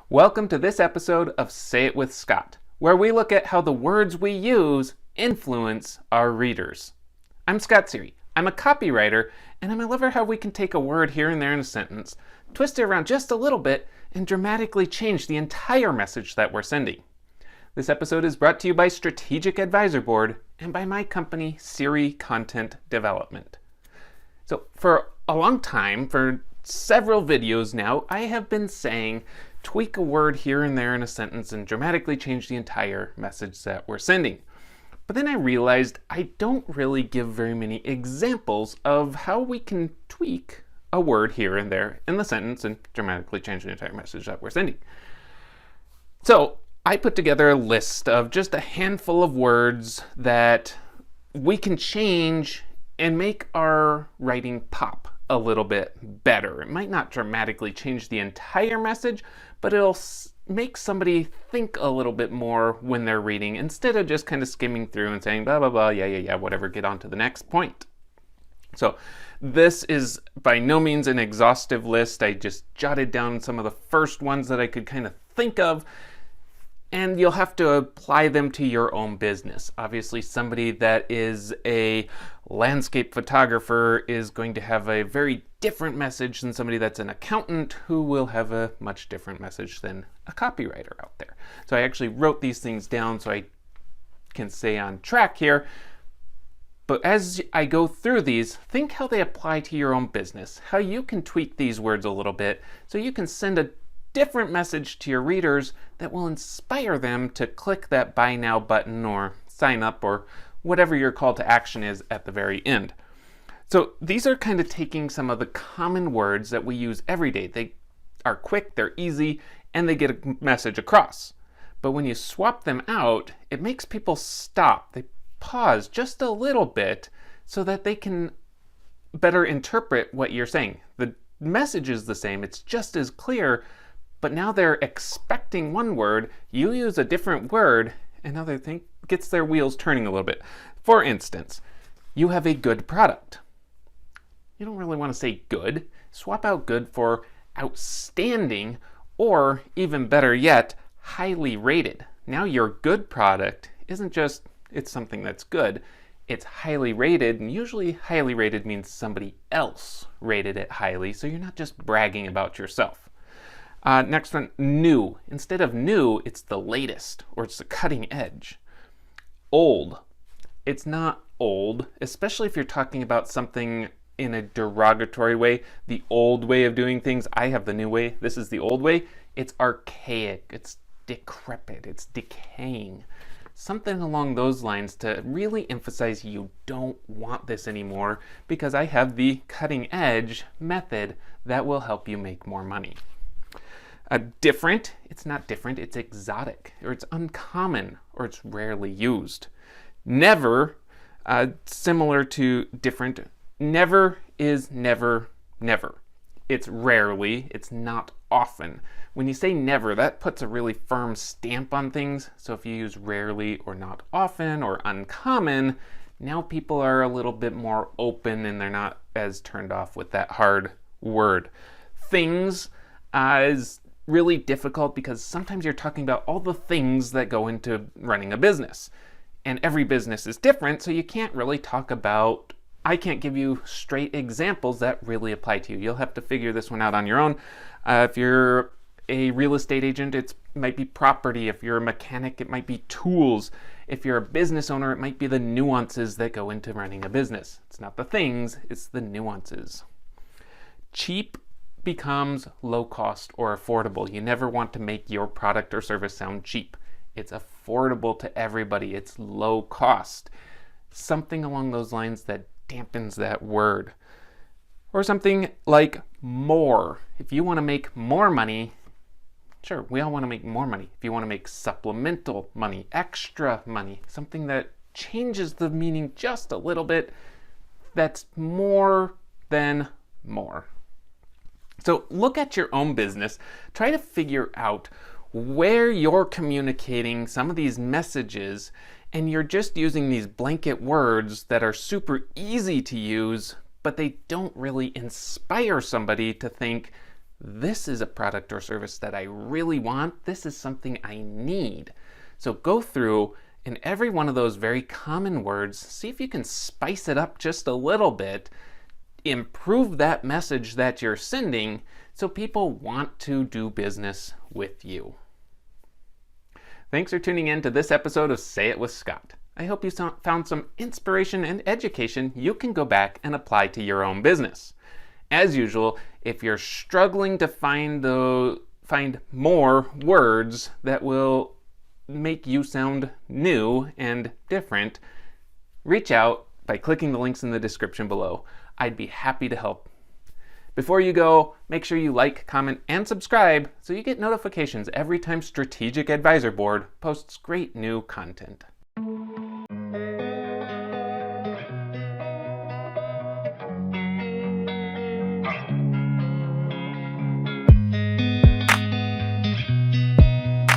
Welcome to this episode of Say It with Scott, where we look at how the words we use influence our readers. I'm Scott Sery. I'm a copywriter, and I'm a lover how we can take a word here and there in a sentence, twist it around just a little bit, and dramatically change the entire message that we're sending. This episode is brought to you by Strategic Advisor Board and by my company, Sery Content Development. So for a long time, for several videos now, I have been saying tweak a word here and there in a sentence and dramatically change the entire message that we're sending. But then I realized I don't really give very many examples of how we can tweak a word here and there in the sentence and dramatically change the entire message that we're sending. So I put together a list of just a handful of words that we can change and make our writing pop a little bit better. It might not dramatically change the entire message, but it'll make somebody think a little bit more when they're reading instead of just kind of skimming through and saying blah, blah, blah, yeah, whatever, get on to the next point. So this is by no means an exhaustive list. I just jotted down some of the first ones that I could kind of think of, and you'll have to apply them to your own business. Obviously, somebody that is a landscape photographer is going to have a very different message than somebody that's an accountant, who will have a much different message than a copywriter out there. So I actually wrote these things down so I can stay on track here. But as I go through these, think how they apply to your own business, how you can tweak these words a little bit so you can send a different message to your readers that will inspire them to click that buy now button or sign up or whatever your call to action is at the very end. So these are kind of taking some of the common words that we use every day. They are quick, they're easy, and they get a message across. But when you swap them out, it makes people stop. They pause just a little bit so that they can better interpret what you're saying. The message is the same, it's just as clear, but now they're expecting one word, you use a different word, and now they think gets their wheels turning a little bit. For instance, you have a good product. You don't really want to say good. Swap out good for outstanding, or even better yet, highly rated. Now your good product isn't just it's something that's good, it's highly rated, and usually highly rated means somebody else rated it highly, so you're not just bragging about yourself. Next one, new. Instead of new, it's the latest, or it's the cutting edge. Old. It's not old, especially if you're talking about something in a derogatory way. The old way of doing things, I have the new way, this is the old way. It's archaic, it's decrepit, it's decaying. Something along those lines to really emphasize you don't want this anymore because I have the cutting edge method that will help you make more money. Different, it's not different, it's exotic, or it's uncommon, or it's rarely used. Never, similar to different, never is never, never. It's rarely, it's not often. When you say never, that puts a really firm stamp on things. So if you use rarely or not often or uncommon, now people are a little bit more open and they're not as turned off with that hard word. Things is really difficult because sometimes you're talking about all the things that go into running a business. And every business is different, so you can't really talk about, I can't give you straight examples that really apply to you. You'll have to figure this one out on your own. If you're a real estate agent, it might be property. If you're a mechanic, it might be tools. If you're a business owner, it might be the nuances that go into running a business. It's not the things, it's the nuances. Cheap becomes low cost or affordable. You never want to make your product or service sound cheap. It's affordable to everybody. It's low cost. Something along those lines that dampens that word. Or something like more. If you want to make more money, sure, we all want to make more money. If you want to make supplemental money, extra money, something that changes the meaning just a little bit, that's more than more. So look at your own business, try to figure out where you're communicating some of these messages and you're just using these blanket words that are super easy to use, but they don't really inspire somebody to think, this is a product or service that I really want. This is something I need. So go through in every one of those very common words, see if you can spice it up just a little bit, improve that message that you're sending so people want to do business with you. Thanks for tuning in to this episode of Say It with Scott. I hope you found some inspiration and education you can go back and apply to your own business. As usual, if you're struggling to find more words that will make you sound new and different, reach out by clicking the links in the description below. I'd be happy to help. Before you go, make sure you like, comment, and subscribe so you get notifications every time Strategic Advisor Board posts great new content.